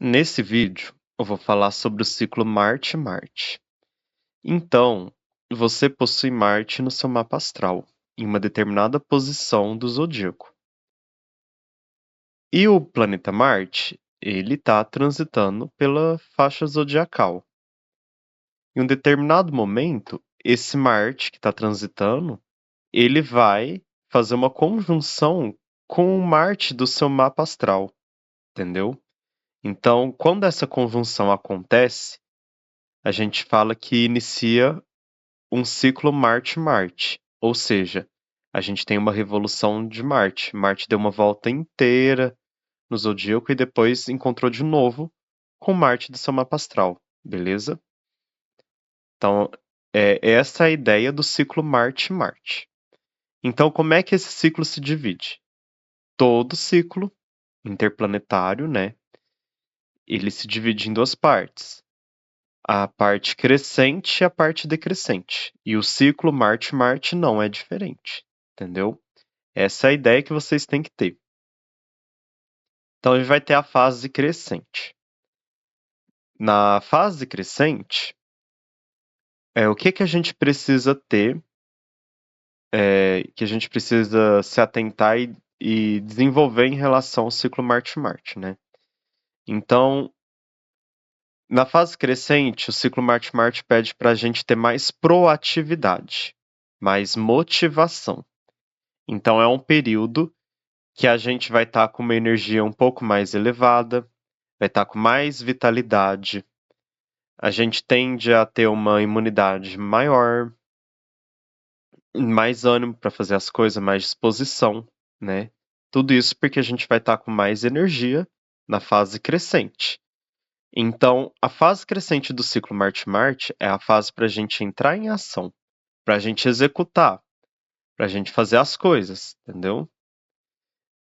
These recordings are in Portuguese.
Nesse vídeo, eu vou falar sobre o ciclo Marte-Marte. Então, você possui Marte no seu mapa astral, em uma determinada posição do zodíaco. E o planeta Marte, ele está transitando pela faixa zodiacal. Em um determinado momento, esse Marte que está transitando, ele vai fazer uma conjunção com o Marte do seu mapa astral, entendeu? Então, quando essa conjunção acontece, a gente fala que inicia um ciclo Marte-Marte, ou seja, a gente tem uma revolução de Marte. Marte deu uma volta inteira no zodíaco e depois encontrou de novo com Marte do seu mapa astral, beleza? Então, essa é a ideia do ciclo Marte-Marte. Então, como é que esse ciclo se divide? Todo ciclo interplanetário, né? Ele se divide em duas partes. A parte crescente e a parte decrescente. E o ciclo Marte-Marte não é diferente, entendeu? Essa é a ideia que vocês têm que ter. Então, a gente vai ter a fase crescente. Na fase crescente, o que a gente precisa ter, que a gente precisa se atentar e desenvolver em relação ao ciclo Marte-Marte, né? Então, na fase crescente, o ciclo Marte-Marte pede para a gente ter mais proatividade, mais motivação. Então, é um período que a gente vai estar com uma energia um pouco mais elevada, vai estar com mais vitalidade, a gente tende a ter uma imunidade maior, mais ânimo para fazer as coisas, mais disposição, né? Tudo isso porque a gente vai estar com mais energia na fase crescente. Então, a fase crescente do ciclo Marte-Marte é a fase para a gente entrar em ação, para a gente executar, para a gente fazer as coisas, entendeu?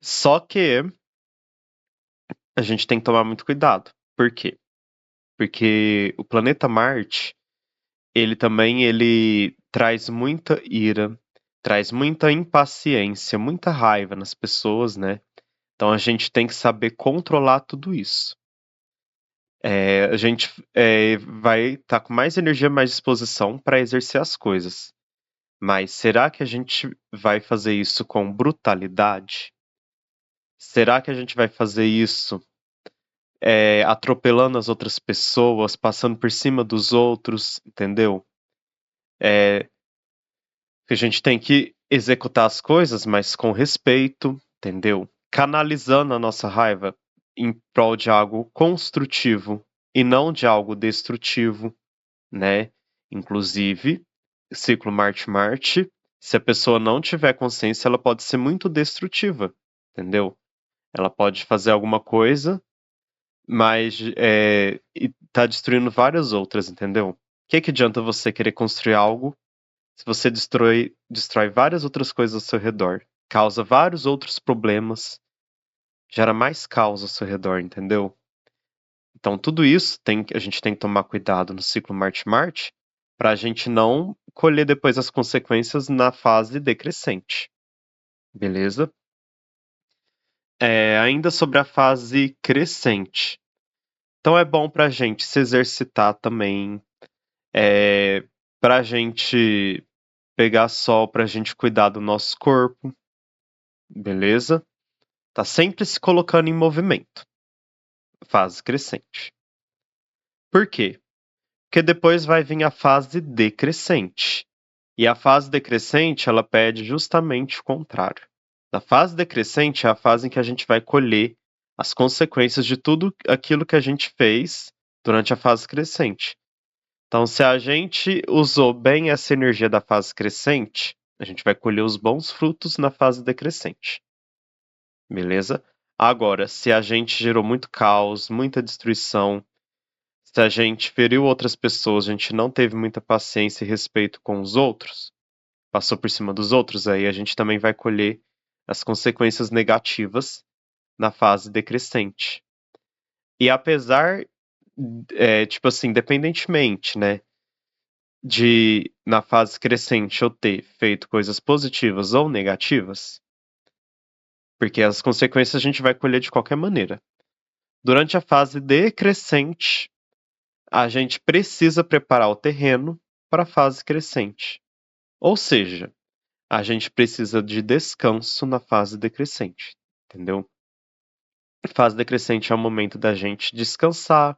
Só que a gente tem que tomar muito cuidado. Por quê? Porque o planeta Marte, ele traz muita ira, traz muita impaciência, muita raiva nas pessoas, né? Então a gente tem que saber controlar tudo isso. A gente vai estar com mais energia, mais disposição para exercer as coisas. Mas será que a gente vai fazer isso com brutalidade? Será que a gente vai fazer isso atropelando as outras pessoas, passando por cima dos outros, entendeu? É, que a gente tem que executar as coisas, mas com respeito, entendeu? Canalizando a nossa raiva em prol de algo construtivo e não de algo destrutivo, né? Inclusive, ciclo Marte-Marte, se a pessoa não tiver consciência, ela pode ser muito destrutiva, entendeu? Ela pode fazer alguma coisa, mas e tá destruindo várias outras, entendeu? O que adianta você querer construir algo se você destrói várias outras coisas ao seu redor, causa vários outros problemas, gera mais caos ao seu redor, entendeu? Então, tudo isso a gente tem que tomar cuidado no ciclo Marte-Marte para a gente não colher depois as consequências na fase decrescente, beleza? Ainda sobre a fase crescente. Então, é bom para a gente se exercitar também, para a gente pegar sol, para a gente cuidar do nosso corpo, beleza? Tá sempre se colocando em movimento, fase crescente. Por quê? Porque depois vai vir a fase decrescente. E a fase decrescente, ela pede justamente o contrário. Na fase decrescente é a fase em que a gente vai colher as consequências de tudo aquilo que a gente fez durante a fase crescente. Então, se a gente usou bem essa energia da fase crescente, a gente vai colher os bons frutos na fase decrescente. Beleza? Agora, se a gente gerou muito caos, muita destruição, se a gente feriu outras pessoas, a gente não teve muita paciência e respeito com os outros, passou por cima dos outros, aí a gente também vai colher as consequências negativas na fase decrescente. E apesar, tipo assim, independentemente, né, de na fase crescente eu ter feito coisas positivas ou negativas, porque as consequências a gente vai colher de qualquer maneira. Durante a fase decrescente, a gente precisa preparar o terreno para a fase crescente. Ou seja, a gente precisa de descanso na fase decrescente, entendeu? A fase decrescente é o momento da gente descansar,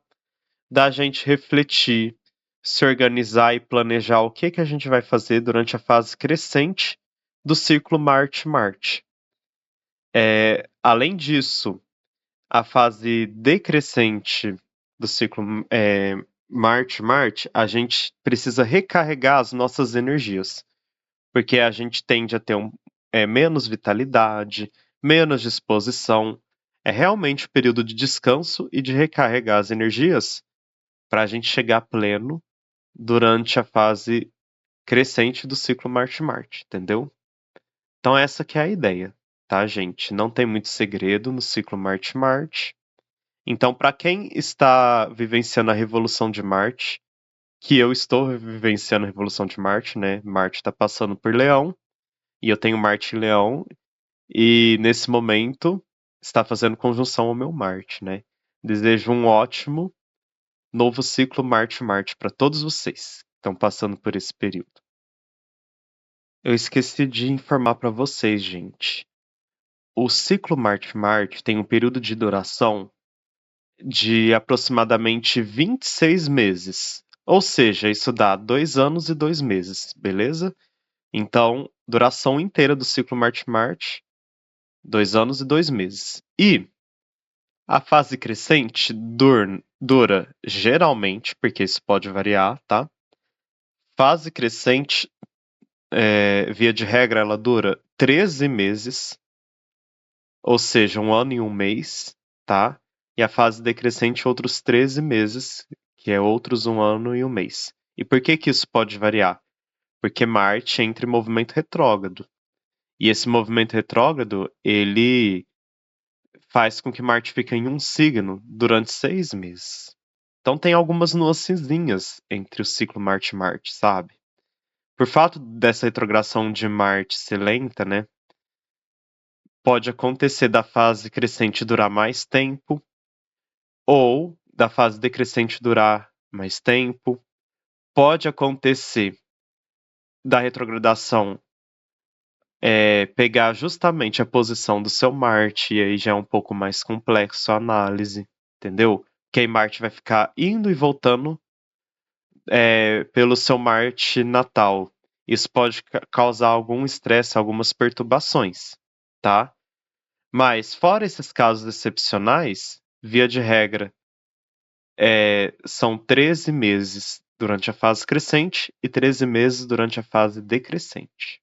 da gente refletir, se organizar e planejar o que que a gente vai fazer durante a fase crescente do ciclo Marte-Marte. Além disso, a fase decrescente do ciclo Marte-Marte, a gente precisa recarregar as nossas energias, porque a gente tende a ter menos vitalidade, menos disposição. É realmente o período de descanso e de recarregar as energias para a gente chegar pleno durante a fase crescente do ciclo Marte-Marte, entendeu? Então essa que é a ideia, tá, gente? Não tem muito segredo no ciclo Marte-Marte. Então, para quem está vivenciando a Revolução de Marte, que eu estou vivenciando a Revolução de Marte, né? Marte está passando por Leão, e eu tenho Marte em Leão, e nesse momento está fazendo conjunção ao meu Marte, né? Desejo um ótimo novo ciclo Marte-Marte para todos vocês que estão passando por esse período. Eu esqueci de informar para vocês, gente. O ciclo Marte-Marte tem um período de duração de aproximadamente 26 meses. Ou seja, isso dá 2 anos e 2 meses, beleza? Então, duração inteira do ciclo Marte-Marte, 2 anos e 2 meses. E a fase crescente dura geralmente, porque isso pode variar, tá? Fase crescente, via de regra, ela dura 13 meses, ou seja, 1 ano e 1 mês, tá? E a fase decrescente, outros 13 meses, que é outros 1 ano e 1 mês. E por que que isso pode variar? Porque Marte entra em movimento retrógrado. E esse movimento retrógrado, ele faz com que Marte fique em um signo durante 6 meses. Então tem algumas nuancezinhas entre o ciclo Marte-Marte, sabe? Por fato dessa retrogradação de Marte ser lenta, né? Pode acontecer da fase crescente durar mais tempo, ou da fase decrescente durar mais tempo. Pode acontecer da retrogradação pegar justamente a posição do seu Marte, e aí já é um pouco mais complexo a análise, entendeu? Que aí Marte vai ficar indo e voltando pelo seu Marte natal. Isso pode causar algum estresse, algumas perturbações, tá? Mas, fora esses casos excepcionais, via de regra, são 13 meses durante a fase crescente e 13 meses durante a fase decrescente.